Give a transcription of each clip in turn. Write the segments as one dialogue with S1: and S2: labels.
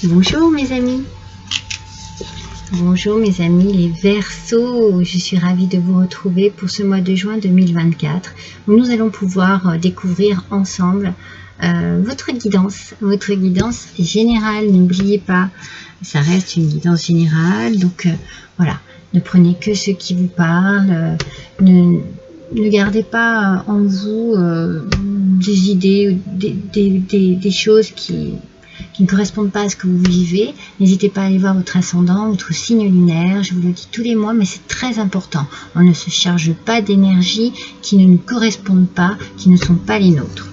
S1: Bonjour mes amis. Bonjour mes amis les Verseaux, je suis ravie de vous retrouver pour ce mois de juin 2024 où nous allons pouvoir découvrir ensemble votre guidance générale. N'oubliez pas, ça reste une guidance générale, donc voilà, ne prenez que ce qui vous parle, ne gardez pas en vous des idées, des choses qui ne correspondent pas à ce que vous vivez. N'hésitez pas à aller voir votre ascendant, votre signe lunaire, je vous le dis tous les mois, mais c'est très important. On ne se charge pas d'énergies qui ne nous correspondent pas, qui ne sont pas les nôtres.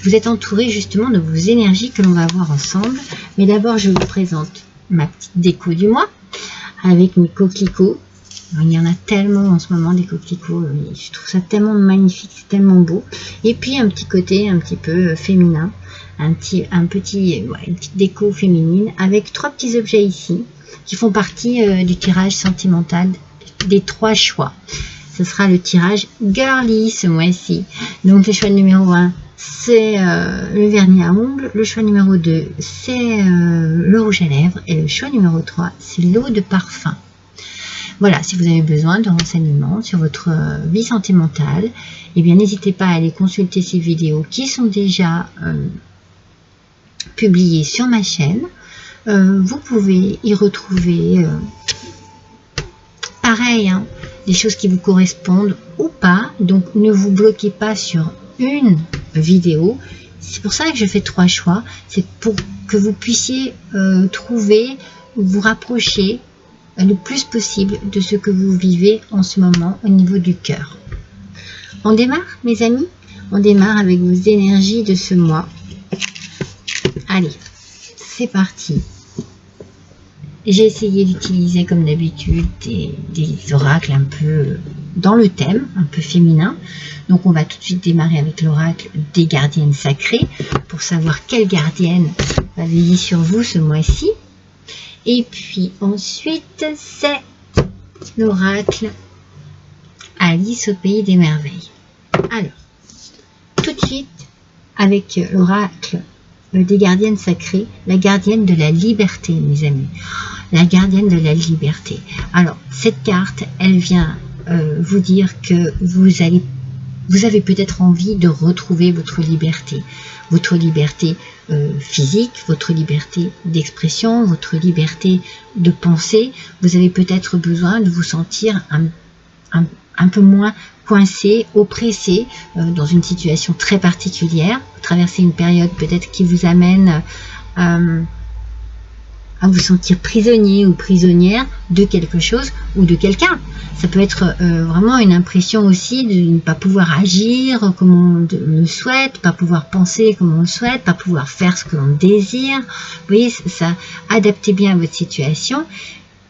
S1: Vous êtes entouré justement de vos énergies que l'on va voir ensemble, mais d'abord je vous présente ma petite déco du mois, avec mes coquelicots. Alors, il y en a tellement en ce moment des coquelicots, je trouve ça tellement magnifique, c'est tellement beau. Et puis un petit côté un petit peu féminin, une petite déco féminine avec 3 petits objets ici qui font partie du tirage sentimental des 3 choix. Ce sera le tirage girly ce mois-ci. Donc le choix numéro 1 c'est le vernis à ongles, le choix numéro 2 c'est le rouge à lèvres et le choix numéro 3 c'est l'eau de parfum. Voilà, si vous avez besoin de renseignements sur votre vie sentimentale, eh bien n'hésitez pas à aller consulter ces vidéos qui sont déjà publiées sur ma chaîne. Vous pouvez y retrouver pareil, hein, des choses qui vous correspondent ou pas, donc ne vous bloquez pas sur une vidéo. C'est pour ça que je fais 3 choix, c'est pour que vous puissiez trouver, vous rapprocher le plus possible de ce que vous vivez en ce moment au niveau du cœur. On démarre mes amis, on démarre avec vos énergies de ce mois. Allez, c'est parti. J'ai essayé d'utiliser comme d'habitude des oracles un peu dans le thème, un peu féminin. Donc on va tout de suite démarrer avec l'oracle des gardiennes sacrées pour savoir quelle gardienne va veiller sur vous ce mois-ci. Et puis ensuite, c'est l'oracle Alice au pays des merveilles. Alors, tout de suite, avec l'oracle des gardiennes sacrées, la gardienne de la liberté, mes amis. La gardienne de la liberté. Alors, cette carte, elle vient vous dire que vous avez peut-être envie de retrouver votre liberté physique, votre liberté d'expression, votre liberté de penser. Vous avez peut-être besoin de vous sentir un peu moins coincé, oppressé dans une situation très particulière. Vous traversez une période peut-être qui vous amène à vous sentir prisonnier ou prisonnière de quelque chose ou de quelqu'un. Ça peut être vraiment une impression aussi de ne pas pouvoir agir comme on le souhaite, pas pouvoir penser comme on le souhaite, pas pouvoir faire ce que l'on désire. Vous voyez, ça, adaptez bien à votre situation.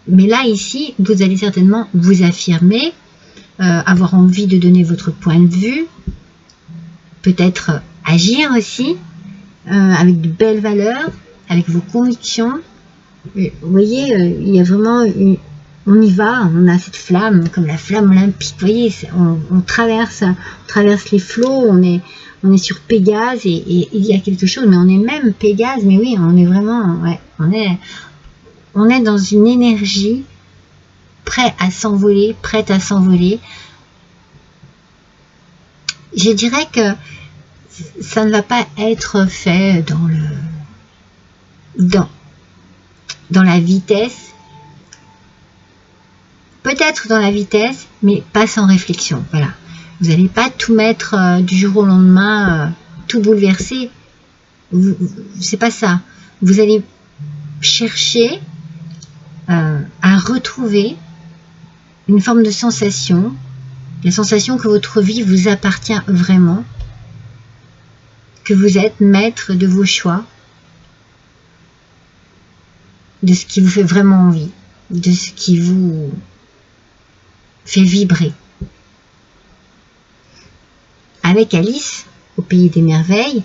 S1: Mais là, ici, vous allez certainement vous affirmer, avoir envie de donner votre point de vue, peut-être agir aussi, avec de belles valeurs, avec vos convictions. Vous voyez, il y a vraiment on y va, on a cette flamme, comme la flamme olympique, vous voyez, on traverse les flots, on est sur Pégase et il y a quelque chose, mais on est même Pégase, mais oui, on est vraiment, ouais, on est dans une énergie prête à s'envoler. Je dirais que ça ne va pas être fait dans la vitesse, peut-être dans la vitesse, mais pas sans réflexion. Voilà, vous n'allez pas tout mettre du jour au lendemain, tout bouleverser. C'est pas ça. Vous allez chercher à retrouver une forme de sensation, la sensation que votre vie vous appartient vraiment, que vous êtes maître de vos choix, de ce qui vous fait vraiment envie, de ce qui vous fait vibrer. Avec Alice au pays des merveilles,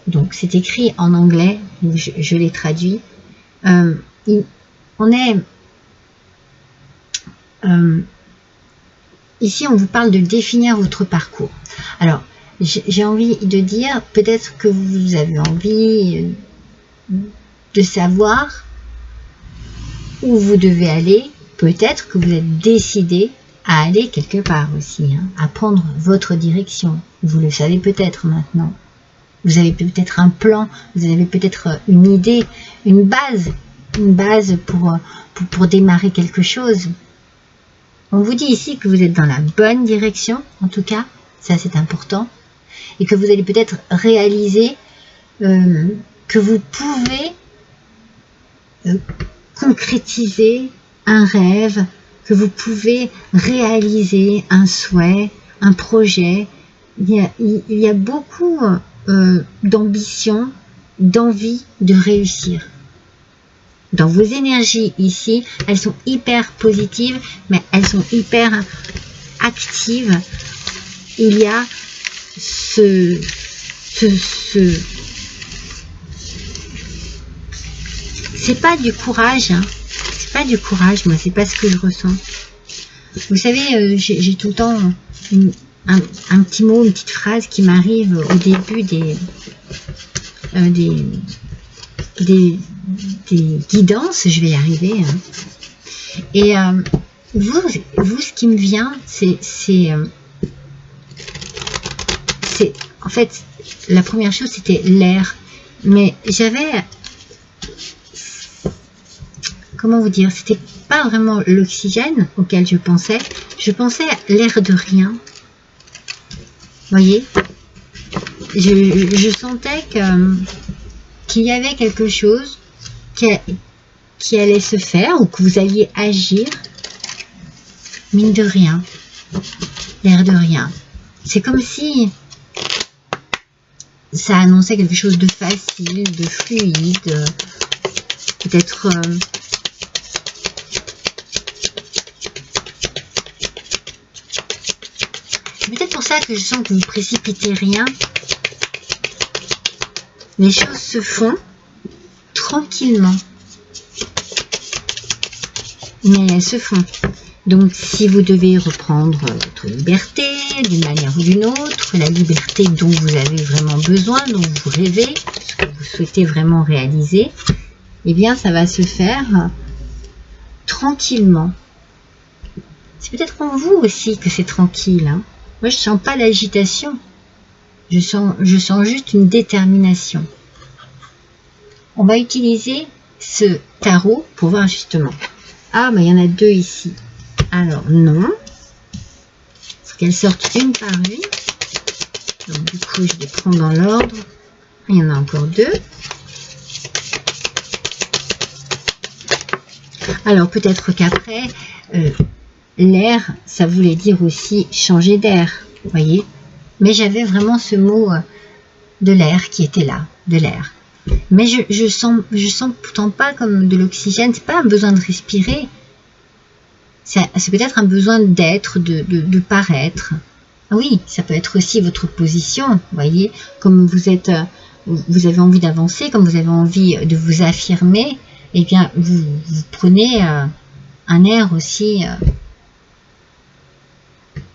S1: donc c'est écrit en anglais, je l'ai traduit, ici on vous parle de définir votre parcours. Alors j'ai envie de dire, peut-être que vous avez envie de savoir où vous devez aller. Peut-être que vous êtes décidé à aller quelque part aussi, hein, à prendre votre direction. Vous le savez peut-être maintenant. Vous avez peut-être un plan, vous avez peut-être une idée, une base pour démarrer quelque chose. On vous dit ici que vous êtes dans la bonne direction, en tout cas, ça c'est important, et que vous allez peut-être réaliser que vous pouvez concrétiser un rêve, que vous pouvez réaliser un souhait, un projet. Il y a beaucoup d'ambition, d'envie de réussir. Dans vos énergies ici, elles sont hyper positives, mais elles sont hyper actives. Il y a c'est pas du courage, hein. C'est pas du courage, moi, c'est pas ce que je ressens. Vous savez, j'ai tout le temps un petit mot, une petite phrase qui m'arrive au début des guidances, je vais y arriver. Hein. Et vous, ce qui me vient, c'est en fait, la première chose, c'était l'air. Mais j'avais, comment vous dire, c'était pas vraiment l'oxygène auquel je pensais à l'air de rien. Vous voyez, je sentais qu'il y avait quelque chose qui allait se faire ou que vous alliez agir, mine de rien, l'air de rien. C'est comme si ça annonçait quelque chose de facile, de fluide, peut-être c'est peut-être pour ça que je sens que vous ne précipitez rien. Les choses se font tranquillement. Mais elles se font. Donc, si vous devez reprendre votre liberté d'une manière ou d'une autre, la liberté dont vous avez vraiment besoin, dont vous rêvez, ce que vous souhaitez vraiment réaliser, eh bien, ça va se faire tranquillement. C'est peut-être pour vous aussi que c'est tranquille. Hein. Moi, je ne sens pas l'agitation. Je sens juste une détermination. On va utiliser ce tarot pour voir justement. Ah, mais il y en a deux ici. Alors, non. Il faut qu'elles sortent une par une. Donc, du coup, je les prends dans l'ordre. Il y en a encore deux. Alors, peut-être qu'après, l'air, ça voulait dire aussi changer d'air. Vous voyez? Mais j'avais vraiment ce mot de l'air qui était là, de l'air. Mais je sens pourtant pas comme de l'oxygène. C'est pas un besoin de respirer. C'est peut-être un besoin d'être, de paraître. Oui, ça peut être aussi votre position. Vous voyez, comme vous avez envie d'avancer, comme vous avez envie de vous affirmer, eh bien, vous prenez un air aussi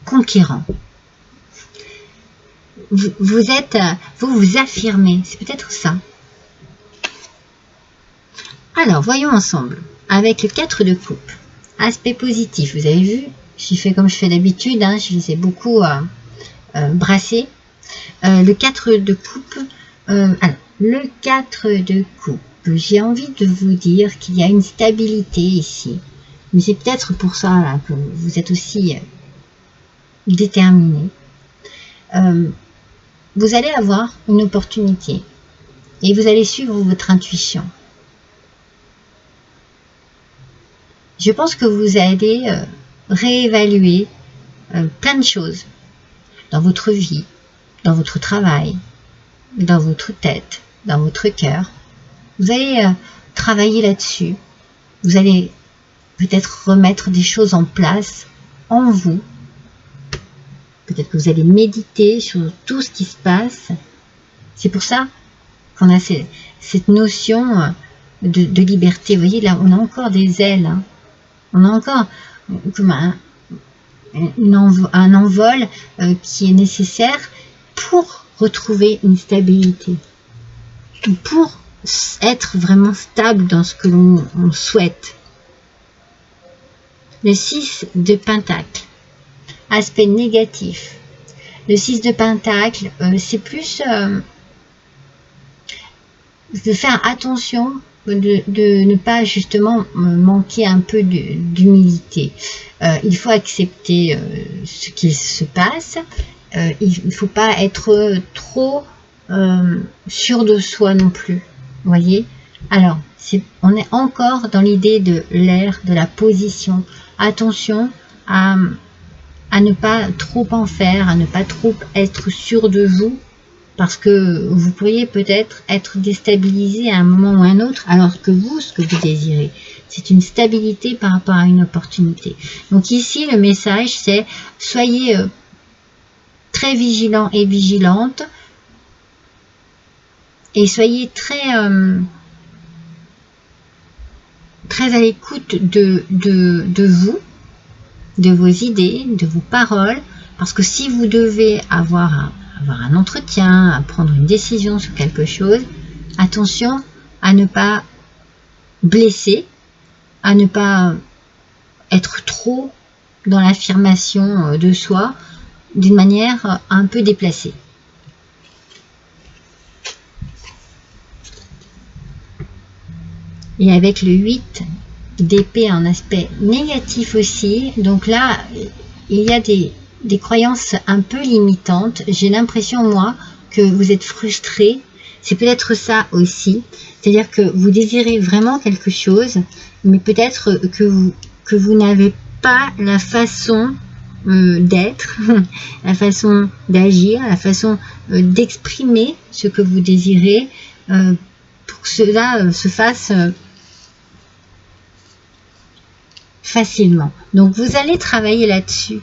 S1: conquérant. Vous affirmez. C'est peut-être ça. Alors, voyons ensemble, avec le 4 de coupe, aspect positif, vous avez vu, j'ai fait comme je fais d'habitude, hein, je les ai beaucoup brassés. Le 4 de coupe, alors, le 4 de coupe, j'ai envie de vous dire qu'il y a une stabilité ici, mais c'est peut-être pour ça là, que vous êtes aussi déterminé. Vous allez avoir une opportunité et vous allez suivre votre intuition. Je pense que vous allez réévaluer plein de choses dans votre vie, dans votre travail, dans votre tête, dans votre cœur. Vous allez travailler là-dessus. Vous allez peut-être remettre des choses en place en vous. Peut-être que vous allez méditer sur tout ce qui se passe. C'est pour ça qu'on a cette notion de liberté. Vous voyez, là, on a encore des ailes. Hein. On a encore comme un envol qui est nécessaire pour retrouver une stabilité, pour être vraiment stable dans ce que l'on souhaite. Le 6 de Pentacle, aspect négatif. Le 6 de Pentacle, c'est plus de faire attention, de ne pas justement manquer un peu d'humilité. Il faut accepter ce qui se passe. Il ne faut pas être trop sûr de soi non plus. Vous voyez? Alors, on est encore dans l'idée de l'air, de la position. Attention à ne pas trop en faire, à ne pas trop être sûr de vous, parce que vous pourriez peut-être être déstabilisé à un moment ou à un autre, alors que vous, ce que vous désirez, c'est une stabilité par rapport à une opportunité. Donc ici, le message, c'est soyez très vigilant et vigilante, et soyez très à l'écoute de vous, de vos idées, de vos paroles, parce que si vous devez avoir un entretien, à prendre une décision sur quelque chose, attention à ne pas blesser, à ne pas être trop dans l'affirmation de soi d'une manière un peu déplacée. Et avec le 8 d'épée en aspect négatif aussi, donc là, il y a des croyances un peu limitantes. J'ai l'impression, moi, que vous êtes frustré. C'est peut-être ça aussi. C'est-à-dire que vous désirez vraiment quelque chose, mais peut-être que vous n'avez pas la façon d'être, la façon d'agir, la façon d'exprimer ce que vous désirez pour que cela se fasse facilement. Donc vous allez travailler là-dessus,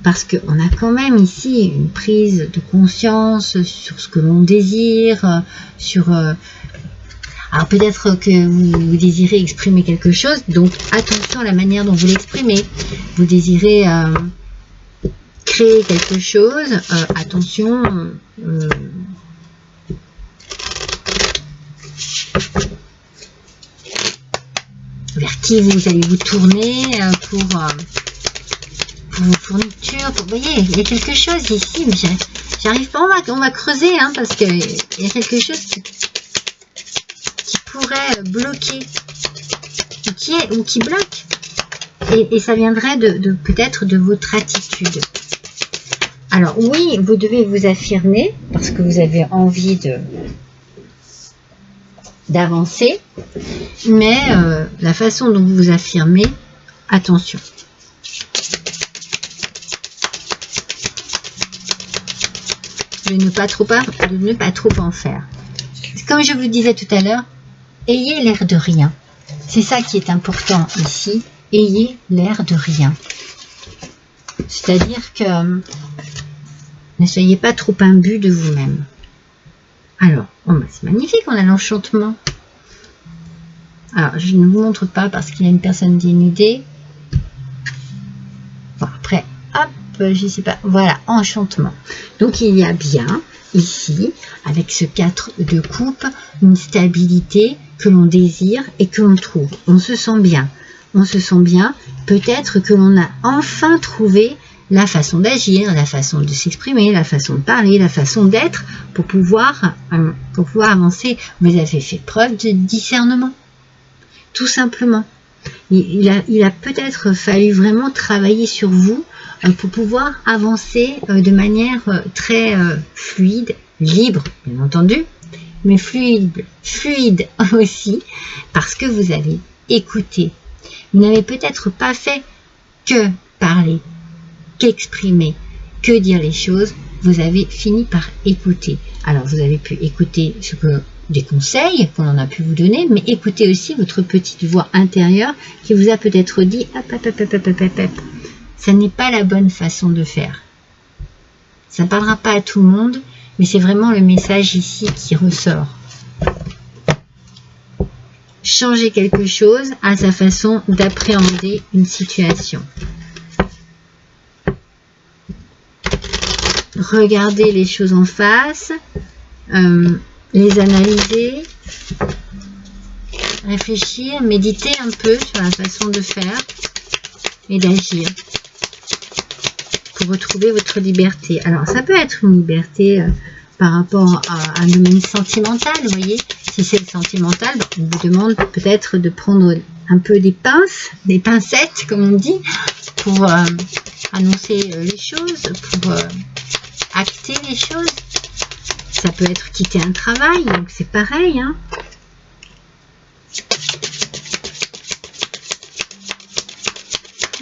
S1: parce qu'on a quand même ici une prise de conscience sur ce que l'on désire, sur... alors peut-être que vous désirez exprimer quelque chose, donc attention à la manière dont vous l'exprimez. Vous désirez créer quelque chose, attention... vers qui vous allez vous tourner pour vos fournitures. Vous voyez, il y a quelque chose ici, mais j'arrive pas, on va creuser, hein, parce qu'il y a quelque chose qui pourrait bloquer, ou qui bloque. Et ça viendrait peut-être de votre attitude. Alors oui, vous devez vous affirmer, parce que vous avez envie d'avancer, mais la façon dont vous vous affirmez, attention. De ne pas trop en faire. Comme je vous disais tout à l'heure, ayez l'air de rien. C'est ça qui est important ici. Ayez l'air de rien. C'est-à-dire que ne soyez pas trop imbu de vous-même. Alors, c'est magnifique, on a l'enchantement. Alors, je ne vous montre pas parce qu'il y a une personne dénudée. Bon, après, hop, je sais pas. Voilà, enchantement. Donc, il y a bien, ici, avec ce 4 de coupe, une stabilité que l'on désire et que l'on trouve. On se sent bien. On se sent bien. Peut-être que l'on a enfin trouvé la façon d'agir, la façon de s'exprimer, la façon de parler, la façon d'être pour pouvoir avancer. Vous avez fait preuve de discernement. Tout simplement. Il a peut-être fallu vraiment travailler sur vous pour pouvoir avancer de manière très fluide, libre, bien entendu, mais fluide aussi, parce que vous avez écouté. Vous n'avez peut-être pas fait que parler, qu'exprimer, que dire les choses. Vous avez fini par écouter. Alors, vous avez pu écouter des conseils qu'on en a pu vous donner, mais écoutez aussi votre petite voix intérieure qui vous a peut-être dit ça n'est pas la bonne façon de faire. Ça ne parlera pas à tout le monde, mais c'est vraiment le message ici qui ressort. Changer quelque chose à sa façon d'appréhender une situation. Regardez les choses en face, les analyser, réfléchir, méditer un peu sur la façon de faire et d'agir pour retrouver votre liberté. Alors, ça peut être une liberté par rapport à un domaine sentimental, vous voyez. Si c'est le sentimental, on vous demande peut-être de prendre un peu des pincettes, comme on dit, pour annoncer les choses, pour acter les choses. Ça peut être quitter un travail, donc c'est pareil, hein.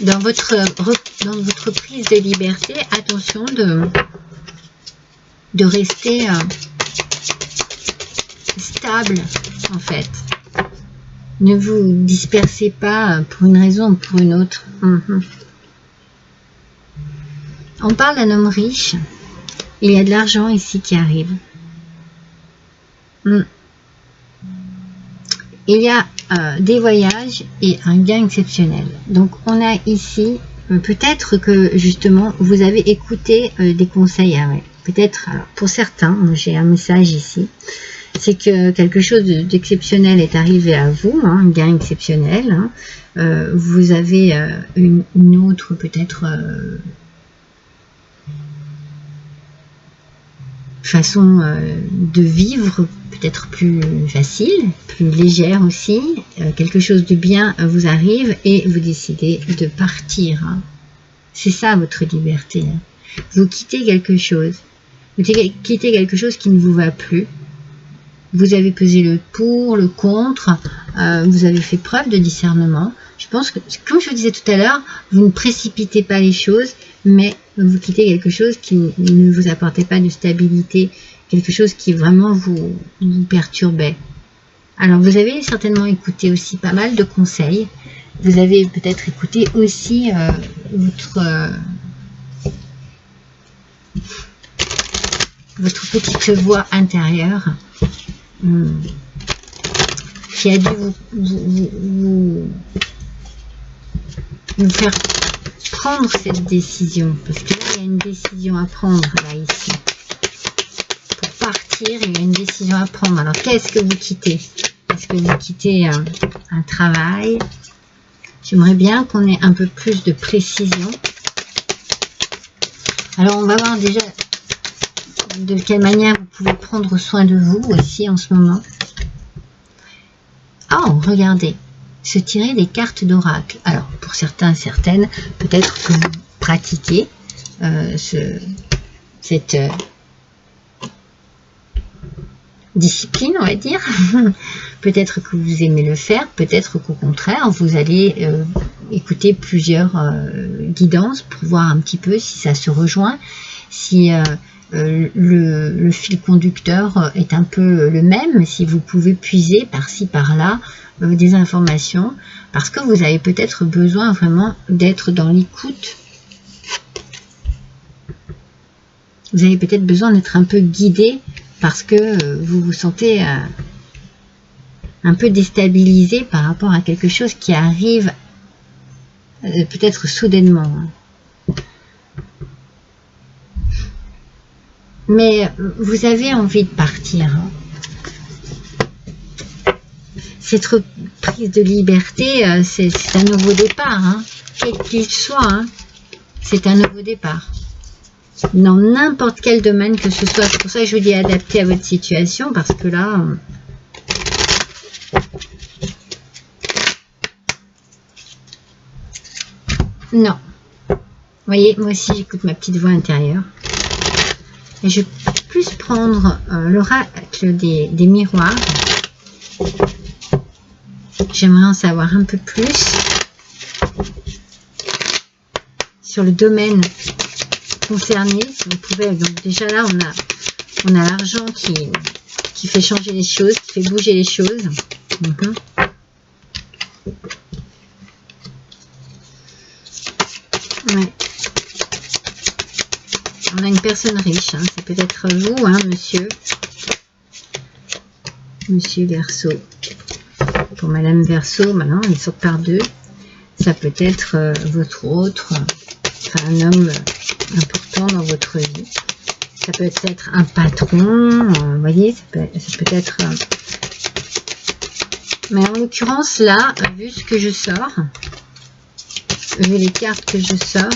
S1: Dans votre prise de liberté, attention de rester stable, en fait. Ne vous dispersez pas pour une raison ou pour une autre. On parle d'un homme riche. Il y a de l'argent ici qui arrive. Il y a des voyages et un gain exceptionnel. Donc on a ici, peut-être que justement vous avez écouté des conseils. Peut-être, pour certains, j'ai un message ici, c'est que quelque chose d'exceptionnel est arrivé à vous, hein, un gain exceptionnel. Hein. Vous avez une autre peut-être façon de vivre, peut-être plus facile, plus légère aussi. Quelque chose de bien vous arrive et vous décidez de partir. Hein. C'est ça votre liberté. Hein. Vous quittez quelque chose. Vous quittez quelque chose qui ne vous va plus. Vous avez pesé le pour, le contre. Vous avez fait preuve de discernement. Je pense que, comme je vous disais tout à l'heure, vous ne précipitez pas les choses, mais vous quittez quelque chose qui ne vous apportait pas de stabilité, quelque chose qui vraiment vous perturbait. Alors vous avez certainement écouté aussi pas mal de conseils. Vous avez peut-être écouté aussi votre petite voix intérieure qui a dû vous faire prendre cette décision, parce que là il y a une décision à prendre là ici pour partir. Il y a une décision à prendre. Alors qu'est-ce que vous quittez? Est-ce que vous quittez un travail? J'aimerais bien qu'on ait un peu plus de précision. Alors on va voir déjà de quelle manière vous pouvez prendre soin de vous aussi en ce moment. Oh, regardez, se tirer des cartes d'oracle. Alors, pour certains, certaines, peut-être que vous pratiquez cette discipline, on va dire. Peut-être que vous aimez le faire, peut-être qu'au contraire, vous allez écouter plusieurs guidances pour voir un petit peu si ça se rejoint, si le fil conducteur est un peu le même, si vous pouvez puiser par-ci par-là des informations, parce que vous avez peut-être besoin vraiment d'être dans l'écoute. Vous avez peut-être besoin d'être un peu guidé parce que vous vous sentez un peu déstabilisé par rapport à quelque chose qui arrive peut-être soudainement. Mais vous avez envie de partir. Cette prise de liberté, c'est un nouveau départ, hein, quel qu'il soit. Hein, c'est un nouveau départ. Dans n'importe quel domaine que ce soit. C'est pour ça que je vous dis adapter à votre situation, parce que là... non. Vous voyez, moi aussi j'écoute ma petite voix intérieure. Et je vais plus prendre l'oracle des miroirs. J'aimerais en savoir un peu plus sur le domaine concerné. Si vous pouvez, donc déjà là on a l'argent qui fait changer les choses, qui fait bouger les choses. Ouais. On a une personne riche, hein. C'est peut-être vous, hein, monsieur Verseau. Pour Madame Verseau, maintenant, ils sortent par deux. Ça peut être votre autre, enfin, un homme important dans votre vie. Ça peut être un patron, vous voyez, ça peut être Mais en l'occurrence, là, vu ce que je sors, vu les cartes que je sors,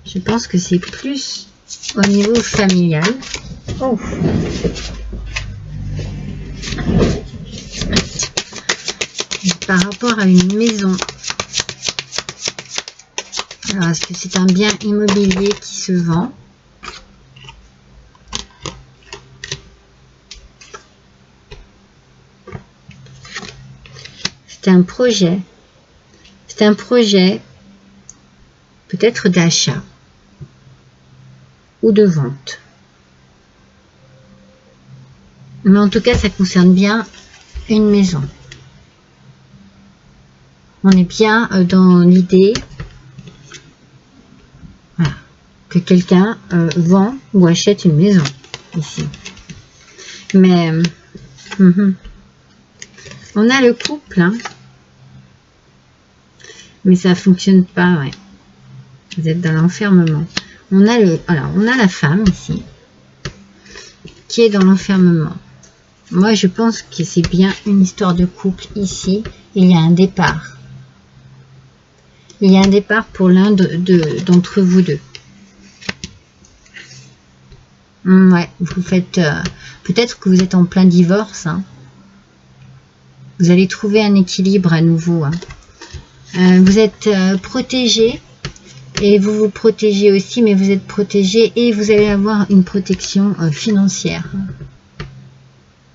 S1: je pense que c'est plus au niveau familial. Oh. Par rapport à une maison. Alors, est-ce que c'est un bien immobilier qui se vend? C'est un projet. C'est un projet peut-être d'achat ou de vente. Mais en tout cas, ça concerne bien une maison. On est bien dans l'idée voilà, que quelqu'un vend ou achète une maison ici. Mais on a le couple, hein, mais ça fonctionne pas. Ouais. Vous êtes dans l'enfermement. On a la femme ici qui est dans l'enfermement. Moi, je pense que c'est bien une histoire de couple ici. Il y a un départ. Il y a un départ pour l'un d'entre vous deux. Ouais, vous faites... peut-être que vous êtes en plein divorce. Hein. Vous allez trouver un équilibre à nouveau. Hein. Vous êtes protégé. Et vous vous protégez aussi, mais vous êtes protégé et vous allez avoir une protection financière.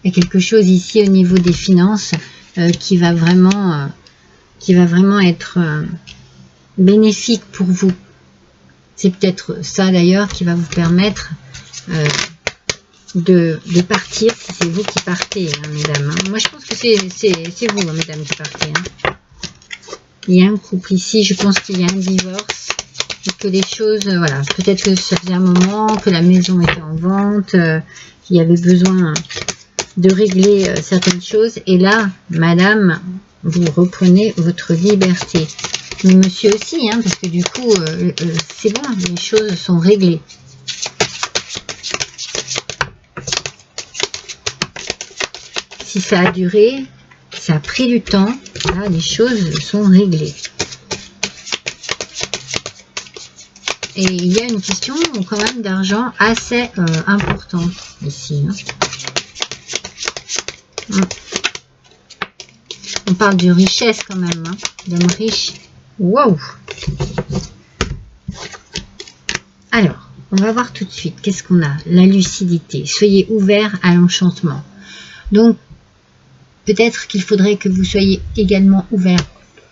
S1: Il y a quelque chose ici au niveau des finances qui va vraiment être bénéfique pour vous. C'est peut-être ça d'ailleurs qui va vous permettre de partir, si c'est vous qui partez, hein, mesdames. Hein. Moi, je pense que c'est vous, hein, mesdames, qui partez. Hein. Il y a un couple ici, je pense qu'il y a un divorce. Et que les choses, voilà, peut-être que ça faisait un moment, que la maison était en vente, qu'il y avait besoin de régler certaines choses. Et là, madame, vous reprenez votre liberté. Mais monsieur aussi, hein, parce que du coup, c'est bon, les choses sont réglées. Si ça a duré, ça a pris du temps, là, les choses sont réglées. Et il y a une question quand même d'argent assez importante ici. Hein. On parle de richesse quand même, hein, d'homme riche. Wow! Alors, on va voir tout de suite. Qu'est-ce qu'on a? La lucidité. Soyez ouvert à l'enchantement. Donc, peut-être qu'il faudrait que vous soyez également ouvert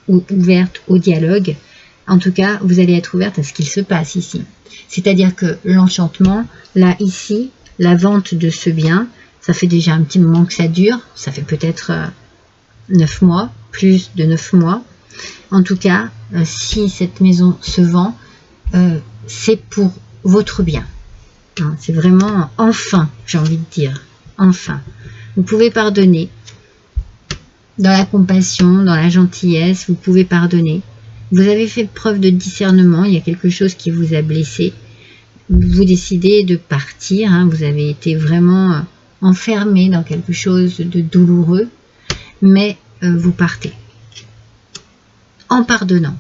S1: ou ouverte au dialogue. En tout cas, vous allez être ouverte à ce qu'il se passe ici. C'est-à-dire que l'enchantement, là, ici, la vente de ce bien, ça fait déjà un petit moment que ça dure. Ça fait peut-être 9 mois, plus de 9 mois. En tout cas, si cette maison se vend, c'est pour votre bien. Hein, c'est vraiment enfin, j'ai envie de dire, enfin. Vous pouvez pardonner. Dans la compassion, dans la gentillesse, vous pouvez pardonner. Vous avez fait preuve de discernement, il y a quelque chose qui vous a blessé. Vous décidez de partir, hein, vous avez été vraiment enfermé dans quelque chose de douloureux, mais vous partez. En pardonnant,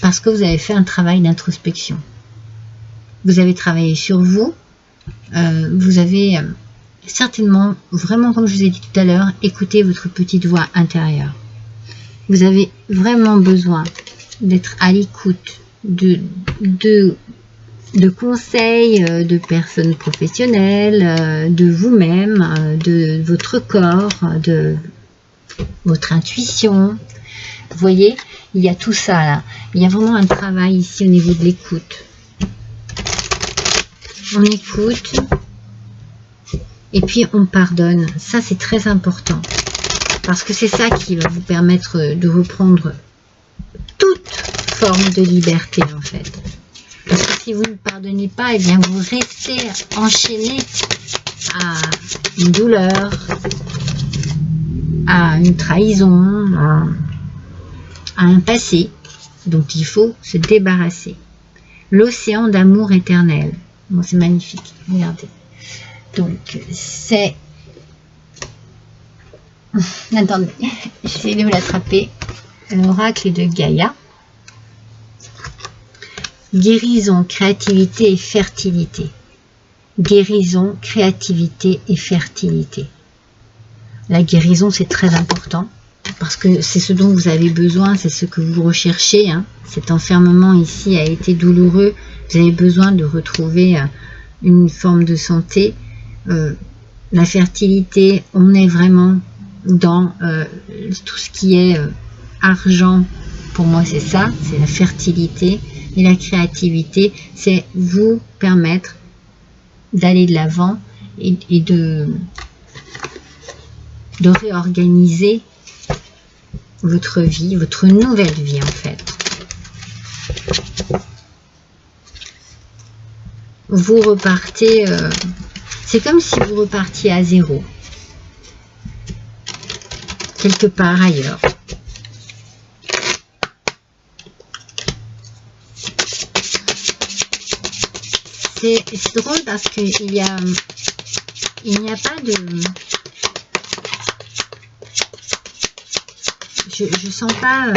S1: parce que vous avez fait un travail d'introspection. Vous avez travaillé sur vous, vous avez certainement, vraiment comme je vous ai dit tout à l'heure, écouté votre petite voix intérieure. Vous avez vraiment besoin d'être à l'écoute de conseils de personnes professionnelles, de vous-même, de votre corps, de votre intuition. Vous voyez, il y a tout ça là. Il y a vraiment un travail ici au niveau de l'écoute. On écoute et puis on pardonne. Ça, c'est très important parce que c'est ça qui va vous permettre de reprendre toute forme de liberté en fait. Parce que si vous ne pardonnez pas, eh bien vous restez enchaîné à une douleur, à une trahison, à un passé dont il faut se débarrasser. L'océan d'amour éternel. Bon, c'est magnifique, regardez. Donc c'est Attendez, j'essaie de me l'attraper. L'oracle de Gaïa. Guérison, créativité et fertilité. Guérison, créativité et fertilité. La guérison, c'est très important parce que c'est ce dont vous avez besoin, c'est ce que vous recherchez. Hein. Cet enfermement ici a été douloureux. Vous avez besoin de retrouver une forme de santé. La fertilité, on est vraiment dans tout ce qui est argent. Pour moi, c'est ça, c'est la fertilité. Et la créativité, c'est vous permettre d'aller de l'avant et de réorganiser votre vie, votre nouvelle vie en fait. Vous repartez, c'est comme si vous repartiez à zéro, quelque part ailleurs. C'est drôle parce qu'il n'y a pas de... Je sens pas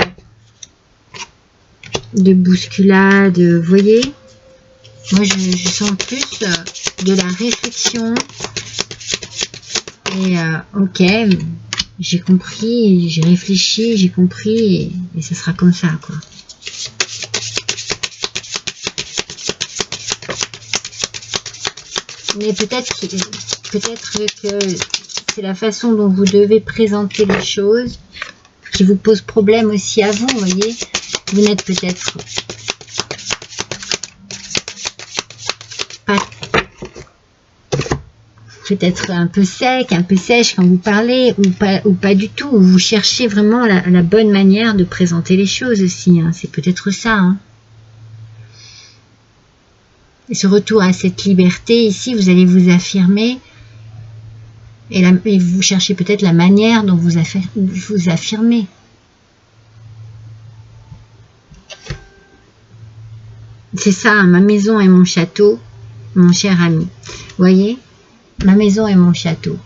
S1: de bousculade, vous voyez. Moi, je sens plus de la réflexion. Et ok, j'ai compris, j'ai réfléchi, j'ai compris, et ça sera comme ça, quoi. Mais peut-être que c'est la façon dont vous devez présenter les choses qui vous pose problème aussi à vous, vous voyez. Vous n'êtes peut-être pas, peut-être un peu sec, un peu sèche quand vous parlez, ou pas du tout. Vous cherchez vraiment la bonne manière de présenter les choses aussi, hein. C'est peut-être ça, hein. Et ce retour à cette liberté, ici, vous allez vous affirmer et vous cherchez peut-être la manière dont vous affirmez. C'est ça, hein, ma maison et mon château, mon cher ami. Vous voyez, ma maison et mon château.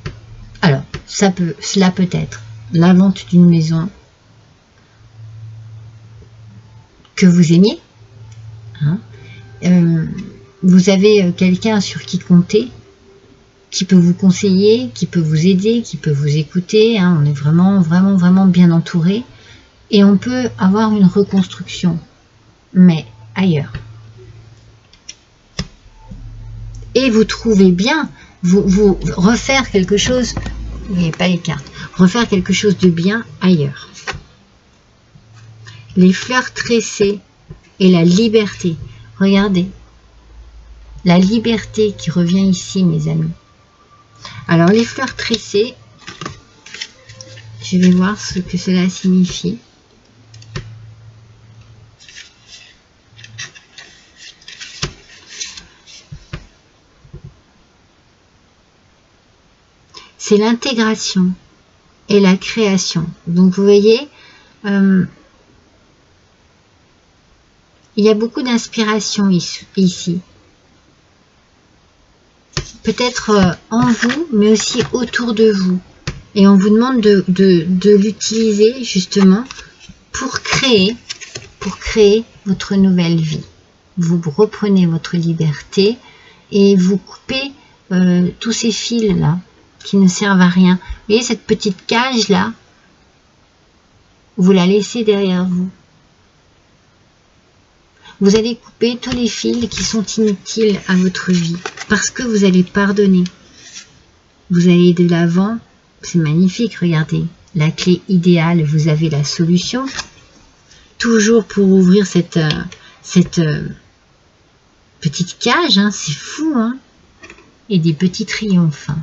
S1: Alors, cela peut être la vente d'une maison que vous aimiez, hein, vous avez quelqu'un sur qui compter, qui peut vous conseiller, qui peut vous aider, qui peut vous écouter. Hein. On est vraiment, vraiment, vraiment bien entouré. Et on peut avoir une reconstruction, mais ailleurs. Et vous trouvez bien, vous refaire quelque chose, vous voyez pas les cartes, refaire quelque chose de bien ailleurs. Les fleurs tressées et la liberté. Regardez. La liberté qui revient ici, mes amis. Alors, les fleurs tressées, je vais voir ce que cela signifie. C'est l'intégration et la création. Donc, vous voyez, il y a beaucoup d'inspiration ici. Peut-être en vous, mais aussi autour de vous. Et on vous demande de l'utiliser justement pour créer votre nouvelle vie. Vous reprenez votre liberté et vous coupez tous ces fils-là qui ne servent à rien. Vous voyez cette petite cage-là, vous la laissez derrière vous. Vous allez couper tous les fils qui sont inutiles à votre vie parce que vous allez pardonner. Vous allez de l'avant, c'est magnifique, regardez. La clé idéale, vous avez la solution. Toujours pour ouvrir cette petite cage, hein, c'est fou, hein. Et des petits triomphes. Hein.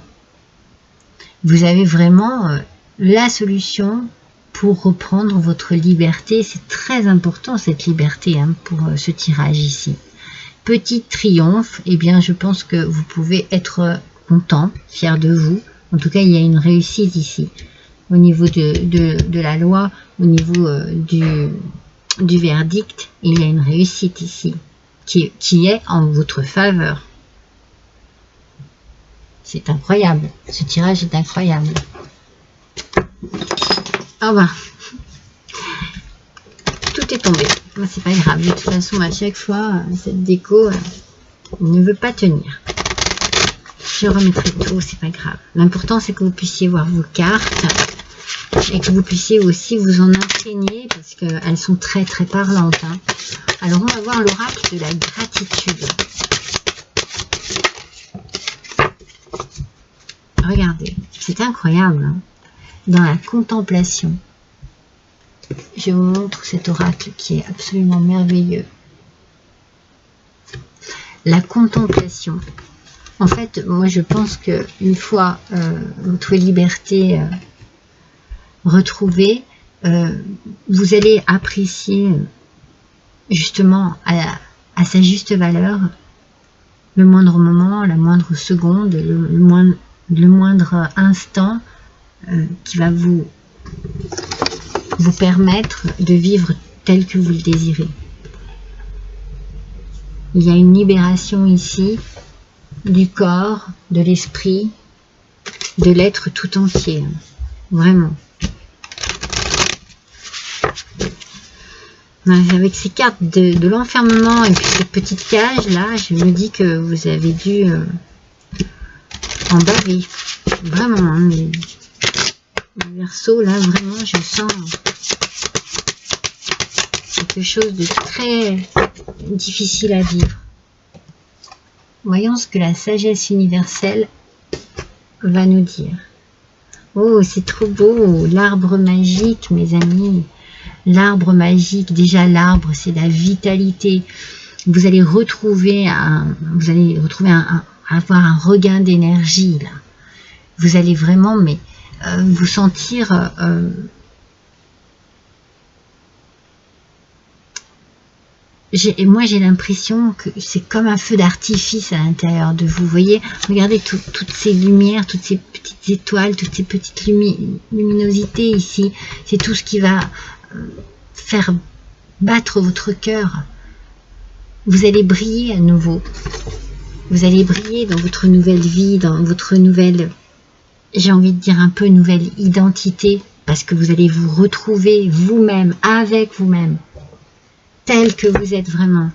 S1: Vous avez vraiment la solution pour reprendre votre liberté. C'est très important cette liberté, hein, pour ce tirage ici. Petit triomphe, eh bien je pense que vous pouvez être content, fier de vous. En tout cas, il y a une réussite ici. Au niveau de la loi, au niveau du verdict, il y a une réussite ici, qui est en votre faveur. C'est incroyable, ce tirage est incroyable. Ah bah, tout est tombé. C'est pas grave. De toute façon, à chaque fois, cette déco ne veut pas tenir. Je remettrai tout, c'est pas grave. L'important, c'est que vous puissiez voir vos cartes et que vous puissiez aussi vous en imprégner parce qu'elles sont très très parlantes. Hein. Alors, on va voir l'oracle de la gratitude. Regardez, c'est incroyable. Hein. Dans la contemplation, je vous montre cet oracle qui est absolument merveilleux. La contemplation. En fait, moi je pense que une fois votre liberté retrouvée, vous allez apprécier justement à sa juste valeur le moindre moment, la moindre seconde, le moindre instant qui va vous permettre de vivre tel que vous le désirez. Il y a une libération ici du corps, de l'esprit, de l'être tout entier. Vraiment. Avec ces cartes de l'enfermement et puis cette petite cage là, je me dis que vous avez dû en baver. Vraiment, hein, les Verseaux, là, vraiment, je sens quelque chose de très difficile à vivre. Voyons ce que la sagesse universelle va nous dire. Oh, c'est trop beau, l'arbre magique, mes amis. L'arbre magique, déjà l'arbre, c'est la vitalité. Vous allez retrouver avoir un regain d'énergie là. Vous allez vraiment, vous sentir moi j'ai l'impression que c'est comme un feu d'artifice à l'intérieur de vous. Vous voyez, regardez toutes ces lumières, toutes ces petites étoiles, toutes ces petites luminosités ici. C'est tout ce qui va faire battre votre cœur. Vous allez briller à nouveau. Vous allez briller dans votre nouvelle vie, dans votre nouvelle, j'ai envie de dire un peu nouvelle identité, parce que vous allez vous retrouver vous-même, avec vous-même, tel que vous êtes vraiment.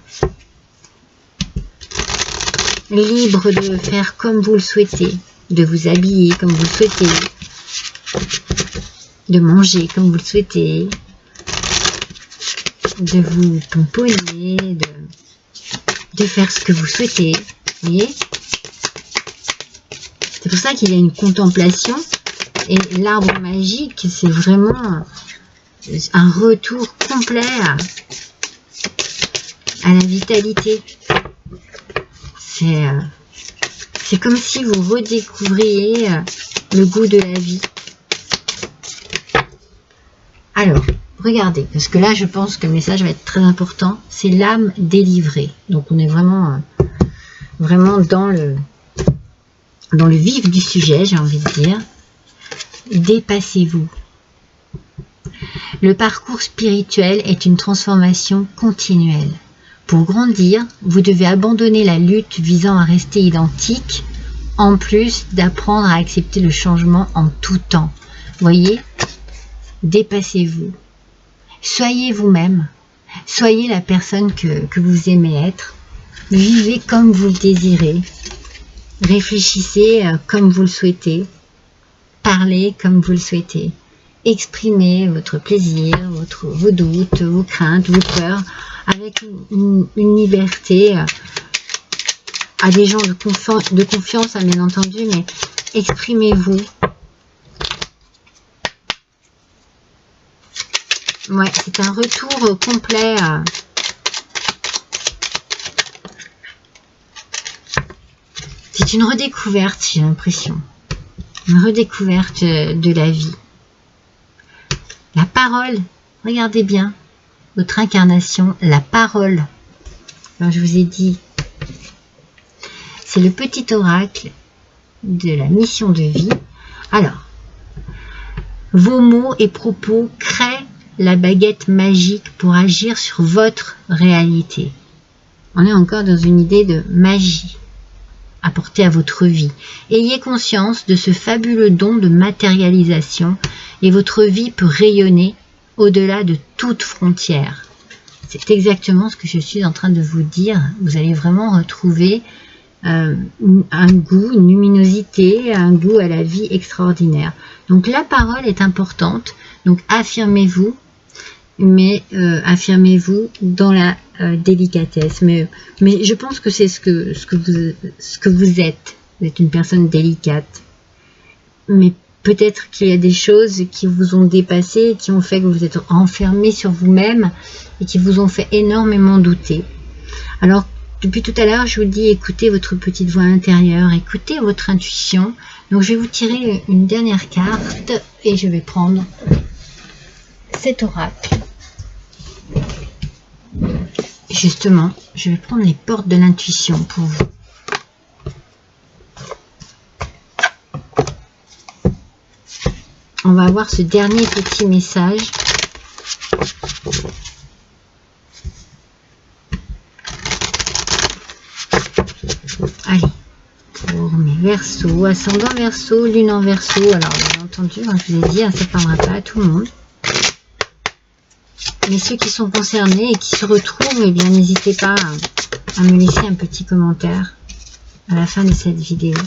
S1: Libre de faire comme vous le souhaitez, de vous habiller comme vous le souhaitez, de manger comme vous le souhaitez, de vous pomponner, de faire ce que vous souhaitez. Vous voyez? C'est pour ça qu'il y a une contemplation. Et l'arbre magique, c'est vraiment un retour complet à la vitalité. C'est comme si vous redécouvriez le goût de la vie. Alors, regardez, parce que là, je pense que le message va être très important. C'est l'âme délivrée. Donc, on est vraiment dans le vif du sujet, j'ai envie de dire. Dépassez-vous. Le parcours spirituel est une transformation continuelle. Pour grandir, vous devez abandonner la lutte visant à rester identique, en plus d'apprendre à accepter le changement en tout temps. Voyez, dépassez-vous. Soyez vous-même. Soyez la personne que vous aimez être. Vivez comme vous le désirez. Réfléchissez comme vous le souhaitez. Parlez comme vous le souhaitez. Exprimez votre plaisir, vos doutes, vos craintes, vos peurs, avec une liberté à des gens de confiance, bien entendu, mais exprimez-vous. Ouais, c'est un retour complet. C'est une redécouverte, j'ai l'impression. Une redécouverte de la vie. La parole, regardez bien, votre incarnation, la parole. Alors je vous ai dit, c'est le petit oracle de la mission de vie. Alors, vos mots et propos créent la baguette magique pour agir sur votre réalité. On est encore dans une idée de magie apportée à votre vie. Ayez conscience de ce fabuleux don de matérialisation et votre vie peut rayonner au-delà de toute frontière. C'est exactement ce que je suis en train de vous dire. Vous allez vraiment retrouver un goût, une luminosité, un goût à la vie extraordinaire. Donc la parole est importante. Donc affirmez-vous, mais affirmez-vous dans la délicatesse. Mais je pense que c'est ce que vous êtes. Vous êtes une personne délicate. Mais peut-être qu'il y a des choses qui vous ont dépassé, qui ont fait que vous êtes enfermé sur vous-même et qui vous ont fait énormément douter. Alors, depuis tout à l'heure, je vous dis, écoutez votre petite voix intérieure, écoutez votre intuition. Donc, je vais vous tirer une dernière carte et je vais prendre cet oracle. Justement, je vais prendre les portes de l'intuition pour vous. On va avoir ce dernier petit message. Allez, pour mes Verseaux, ascendant Verseau, lune en Verseau. Alors, bien entendu, hein, je vous ai dit, hein, ça ne parlera pas à tout le monde. Mais ceux qui sont concernés et qui se retrouvent, eh bien, n'hésitez pas à me laisser un petit commentaire à la fin de cette vidéo.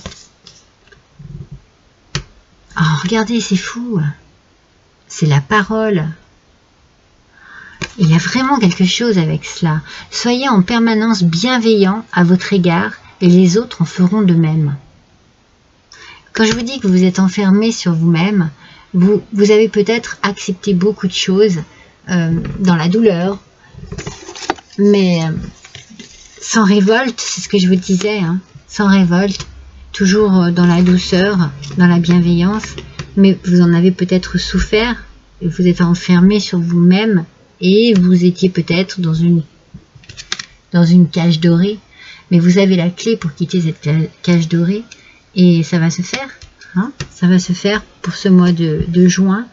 S1: Oh, regardez, c'est fou. C'est la parole. Il y a vraiment quelque chose avec cela. Soyez en permanence bienveillant à votre égard et les autres en feront de même. Quand je vous dis que vous êtes enfermé sur vous-même, vous avez peut-être accepté beaucoup de choses dans la douleur, mais sans révolte, c'est ce que je vous disais, hein, sans révolte, toujours dans la douceur, dans la bienveillance, mais vous en avez peut-être souffert, vous êtes enfermé sur vous-même et vous étiez peut-être dans une cage dorée, mais vous avez la clé pour quitter cette cage dorée et ça va se faire, hein, ça va se faire pour ce mois de juin,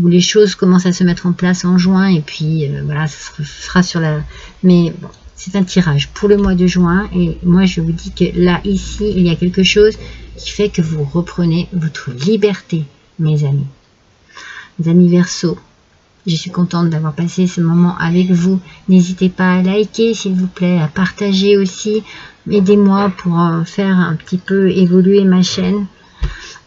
S1: où les choses commencent à se mettre en place en juin et puis voilà, ça se fera sur la... Mais bon, c'est un tirage pour le mois de juin et moi je vous dis que là, ici, il y a quelque chose qui fait que vous reprenez votre liberté, mes amis. Mes amis Verseaux, je suis contente d'avoir passé ce moment avec vous. N'hésitez pas à liker, s'il vous plaît, à partager aussi. Aidez-moi pour faire un petit peu évoluer ma chaîne.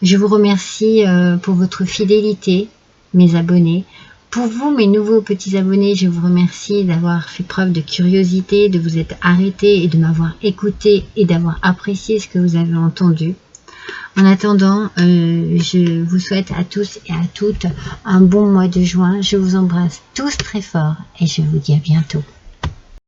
S1: Je vous remercie pour votre fidélité, mes abonnés. Pour vous, mes nouveaux petits abonnés, je vous remercie d'avoir fait preuve de curiosité, de vous être arrêtés et de m'avoir écouté et d'avoir apprécié ce que vous avez entendu. En attendant, je vous souhaite à tous et à toutes un bon mois de juin. Je vous embrasse tous très fort et je vous dis à bientôt.